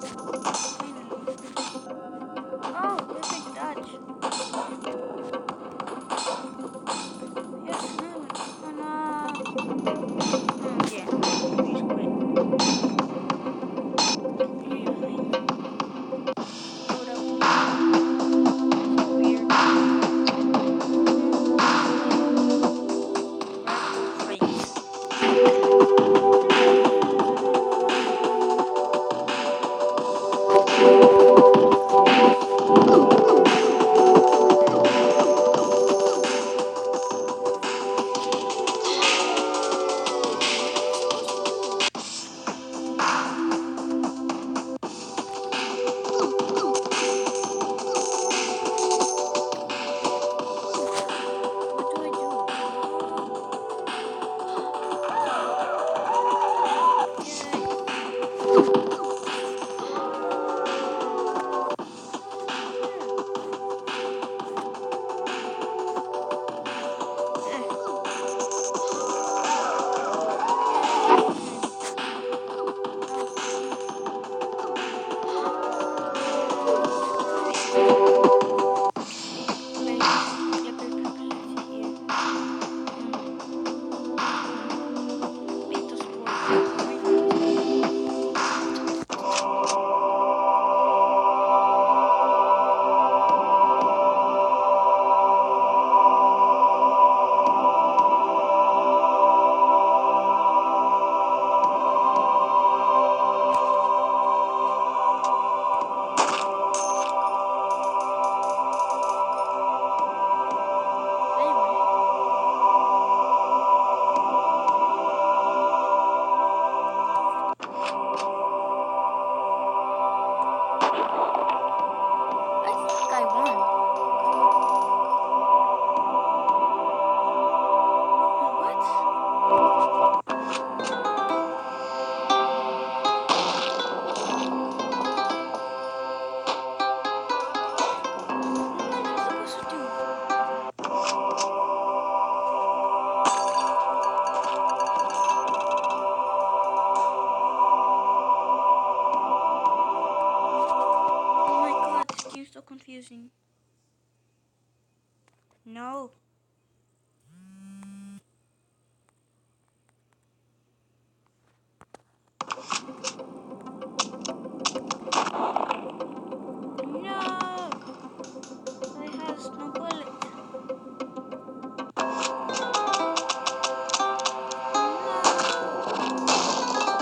Finally. Oh, epic dodge. Yes, no. Oh no. Yeah. We quit. Okay, fine. Load up. So weird. Rifle freeze. What am I supposed to do? What do I do? Yay. Yeah. Eh. Yay, again. Oh, play. Let's see here. Hmm. Beta Sport. Why not? Anyway. I think I won. What? What am I not supposed to do? Oh my god, this game's so confusing. No. No. I has no bullet. No.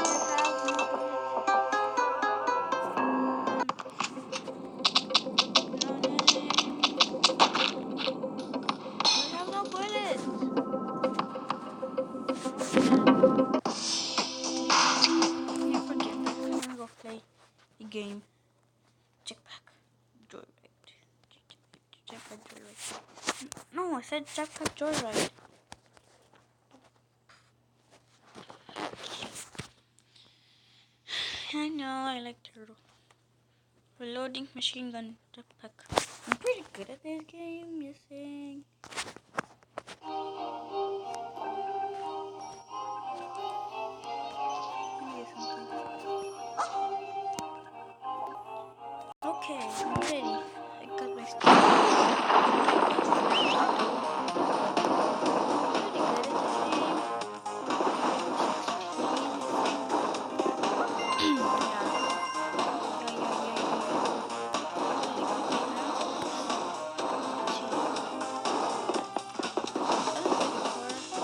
I have no bullet. Mm. No, no, no, no, no, no. I have no bullets. Yeah, forget that. I'm gonna go play the game. Jetpack Joyride. Jetpack Joyride. No, I said Jetpack Joyride. I know, I like turtle. Reloading machine gun jetpack. I'm pretty good at this game, you think? Let me get something. Okay, I'm ready. I got my stuff. I got Fernando. I'm pretty good at this game. Level 16, I think. Yeah. Yeah. Really good now. Let's see.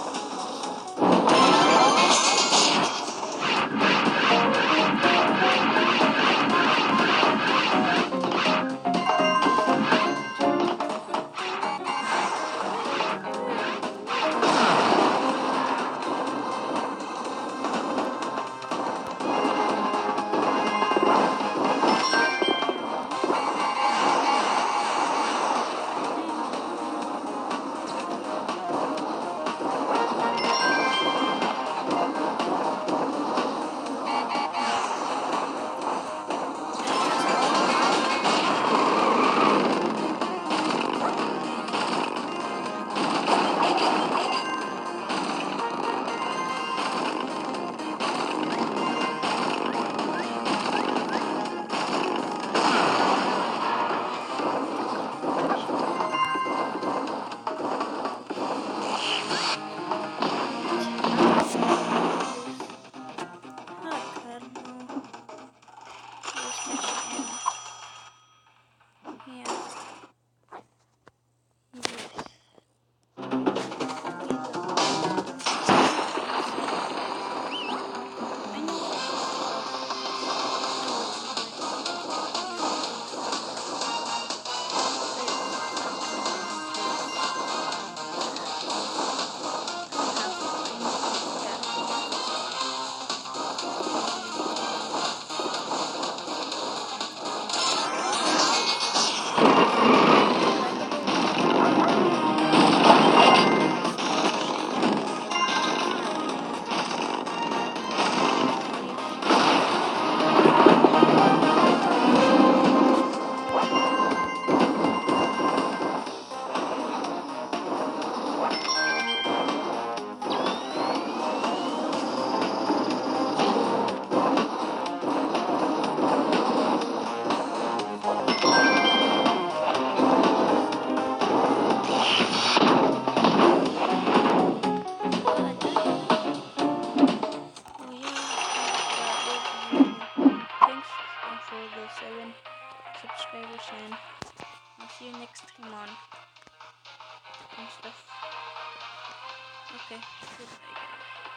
I look like a car. for the 7 subscribers, and I'll see you next time on and stuff. Okay, goodbye guys.